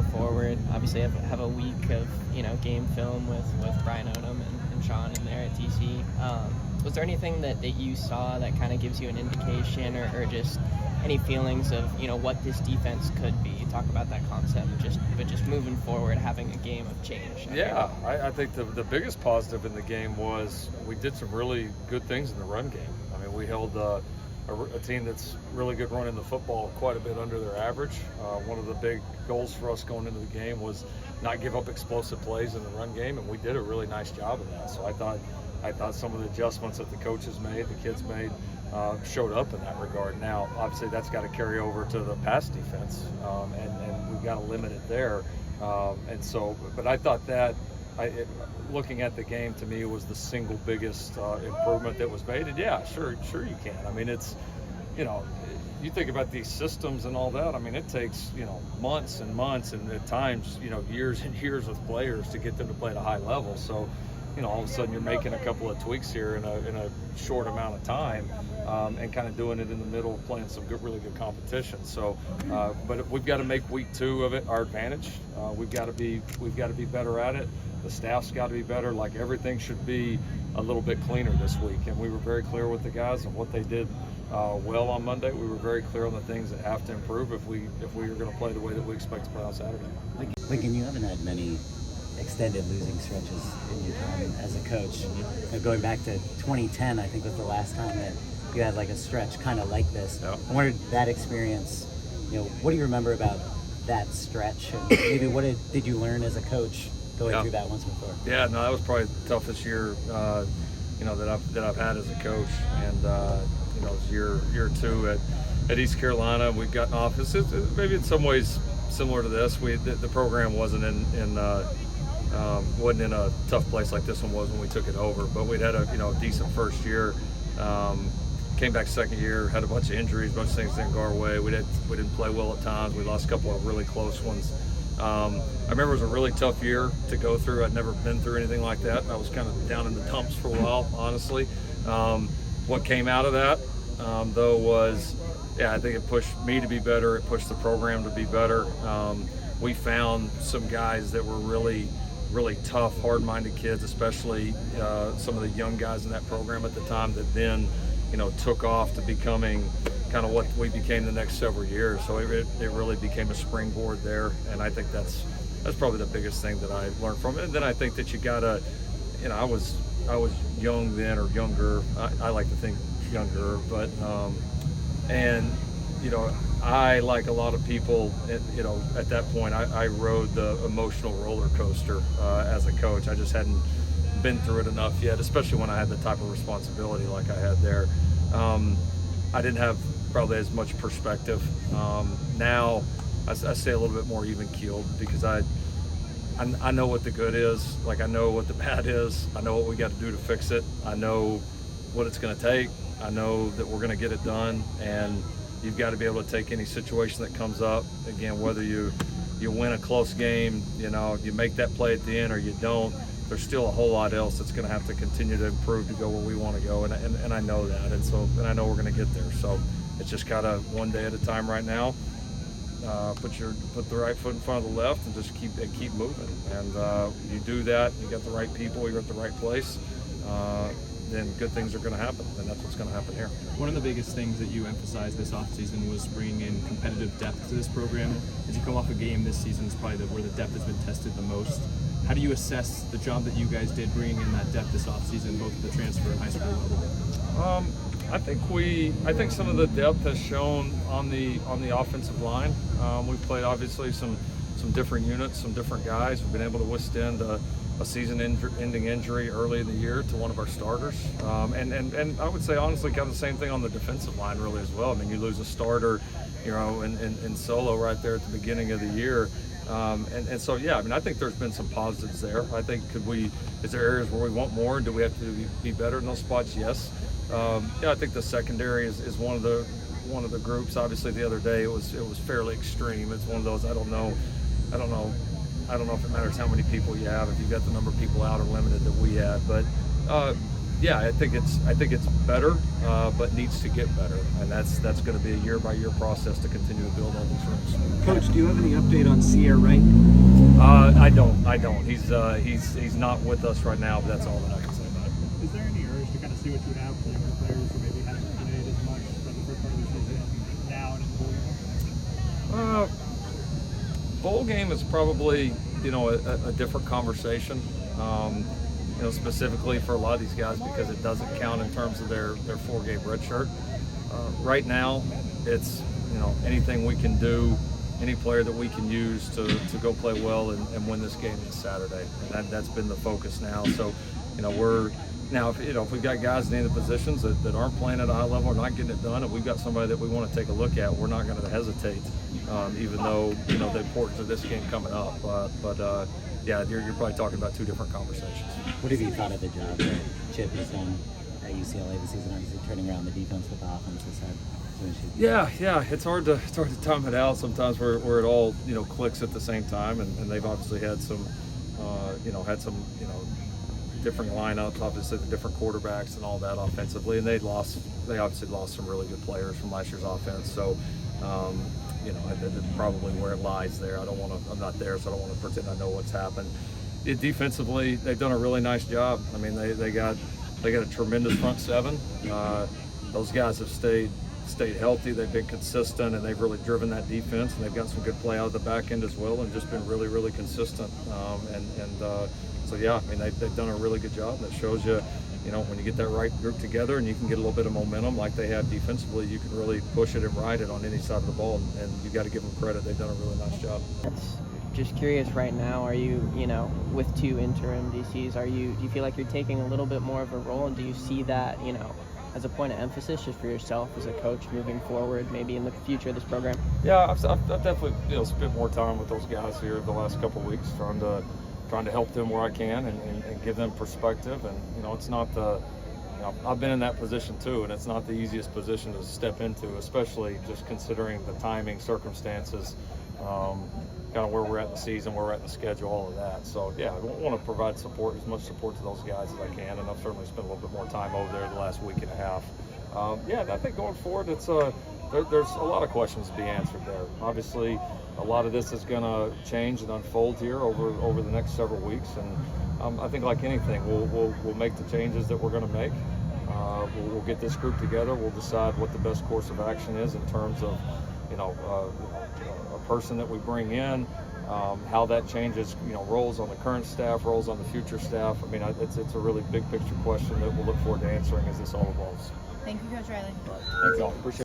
go forward? Obviously, have a week of game film with Brian Odom and Sean in there at DC. Was there anything that you saw that kind of gives you an indication, or just any feelings of what this defense could be? You talk about that concept, but just moving forward, having a game of change. Yeah, I think the biggest positive in the game was we did some really good things in the run game. I mean, we held a team that's really good running the football quite a bit under their average. One of the big goals for us going into the game was not give up explosive plays in the run game, and we did a really nice job of that. So I thought some of the adjustments that the coaches made, the kids made, showed up in that regard. Now, obviously, that's got to carry over to the pass defense, and we've got to limit it there. But I thought that, looking at the game, to me, was the single biggest improvement that was made. And yeah, sure you can. I mean, it's, you think about these systems and all that. I mean, it takes, months and months, and at times, years and years with players to get them to play at a high level. So, all of a sudden you're making a couple of tweaks here in a short amount of time, and kind of doing it in the middle of playing some really good competition. So, but we've got to make week 2 of it our advantage. We've got to be better at it. The staff's got to be better. Like, everything should be a little bit cleaner this week. And we were very clear with the guys on what they did well on Monday. We were very clear on the things that have to improve if we are going to play the way that we expect to play on Saturday. Lincoln, you haven't had many extended losing stretches in your time as a coach. Going back to 2010, I think was the last time that you had like a stretch kind of like this. Yep. I wondered, that experience, what do you remember about that stretch, and maybe what did you learn as a coach going through that once before? Yeah, no, that was probably the toughest year, that I've had as a coach, and it was year 2 at East Carolina. We'd gotten off. Maybe in some ways similar to this. The program wasn't wasn't in a tough place like this one was when we took it over, but we'd had a decent first year. Came back second year, had a bunch of injuries, a bunch of things didn't go our way. We didn't play well at times. We lost a couple of really close ones. I remember it was a really tough year to go through. I'd never been through anything like that. I was kind of down in the dumps for a while, honestly. What came out of that, though, was, I think it pushed me to be better. It pushed the program to be better. We found some guys that were really, really tough, hard-minded kids, especially some of the young guys in that program at the time, that then, took off to becoming kind of what we became the next several years. So it really became a springboard there, and I think that's probably the biggest thing that I learned from it. And then I think that you gotta, I was young then, or younger. I like to think younger, but I, like a lot of people, at that point, I rode the emotional roller coaster as a coach. I just hadn't been through it enough yet, especially when I had the type of responsibility like I had there. I didn't have probably as much perspective. Now I stay a little bit more even keeled, because I know what the good is. Like, I know what the bad is. I know what we got to do to fix it. I know what it's going to take. I know that we're going to get it done, and you've got to be able to take any situation that comes up. Again, whether you win a close game, you make that play at the end, or you don't, there's still a whole lot else that's going to have to continue to improve to go where we want to go, and I know that, and I know we're going to get there. So it's just kind of one day at a time right now. Put the right foot in front of the left, and just keep moving. And you do that, you got the right people, you're at the right place, then good things are going to happen, and that's what's going to happen here. One of the biggest things that you emphasized this offseason was bringing in competitive depth to this program. As you come off a game this season, is probably where the depth has been tested the most. How do you assess the job that you guys did bringing in that depth this offseason, both at the transfer and high school level? I think some of the depth has shown on the offensive line. We've played obviously some different units, some different guys. We've been able to withstand a season-ending injury early in the year to one of our starters, and I would say honestly kind of the same thing on the defensive line really as well. I mean, you lose a starter, in Solo right there at the beginning of the year. So yeah, I mean, I think there's been some positives there. I think is there areas where we want more? Do we have to be better in those spots? Yes. I think the secondary is one of the groups. Obviously, the other day it was fairly extreme. It's one of those I don't know if it matters how many people you have, if you've got the number of people out or limited that we had. But Yeah, I think it's better, but needs to get better, and that's going to be a year-by-year process to continue to build on these rooms. Coach, do you have any update on Sierra Wright? I don't. He's not with us right now, but that's all that I can say about it. Is there any urge to kind of see what you have for younger players who maybe haven't played as much for the first part of the season now and in the bowl game? Bowl game is probably a different conversation. Specifically for a lot of these guys because it doesn't count in terms of their 4-game red shirt. Right now, it's anything we can do, any player that we can use to go play well and win this game this Saturday, and that's been the focus now. So, we're now if we've got guys in the positions that aren't playing at a high level or not getting it done, and we've got somebody that we want to take a look at, we're not going to hesitate, even though the importance of this game coming up. Yeah, you're probably talking about two different conversations. What have you thought of the job that Chip has done at UCLA this season? Obviously, turning around the defense with the offense has had some issues. Yeah, it's hard to time it out sometimes where it all clicks at the same time, and they've obviously had some different lineups, obviously the different quarterbacks and all that offensively, and they obviously lost some really good players from last year's offense. So. That's probably where it lies there. I'm not there, so I don't want to pretend I know what's happened. Defensively, they've done a really nice job. I mean, they got a tremendous front seven. Those guys have stayed healthy. They've been consistent, and they've really driven that defense. And they've got some good play out of the back end as well, and just been really, really consistent. So yeah, I mean, they've done a really good job. That shows you. When you get that right group together and you can get a little bit of momentum like they have defensively, you can really push it and ride it on any side of the ball, and you got to give them credit. They've done a really nice job. Just curious right now, are you, with 2 interim DCs, do you feel like you're taking a little bit more of a role, and do you see that, as a point of emphasis just for yourself as a coach moving forward, maybe in the future of this program? Yeah, I've definitely spent more time with those guys here the last couple of weeks, trying to help them where I can and give them perspective. And it's not I've been in that position too, and it's not the easiest position to step into, especially just considering the timing, circumstances, kind of where we're at in the season, where we're at in the schedule, all of that. So yeah, I want to provide as much support to those guys as I can, and I've certainly spent a little bit more time over there the last week and a half. I think going forward, there's a lot of questions to be answered there. Obviously, a lot of this is going to change and unfold here over the next several weeks, and I think like anything, we'll make the changes that we're going to make. We'll get this group together. We'll decide what the best course of action is in terms of a person that we bring in, how that changes roles on the current staff, roles on the future staff. I mean, it's a really big picture question that we'll look forward to answering as this all evolves. Thank you, Coach Riley. Thank you all. Appreciate it.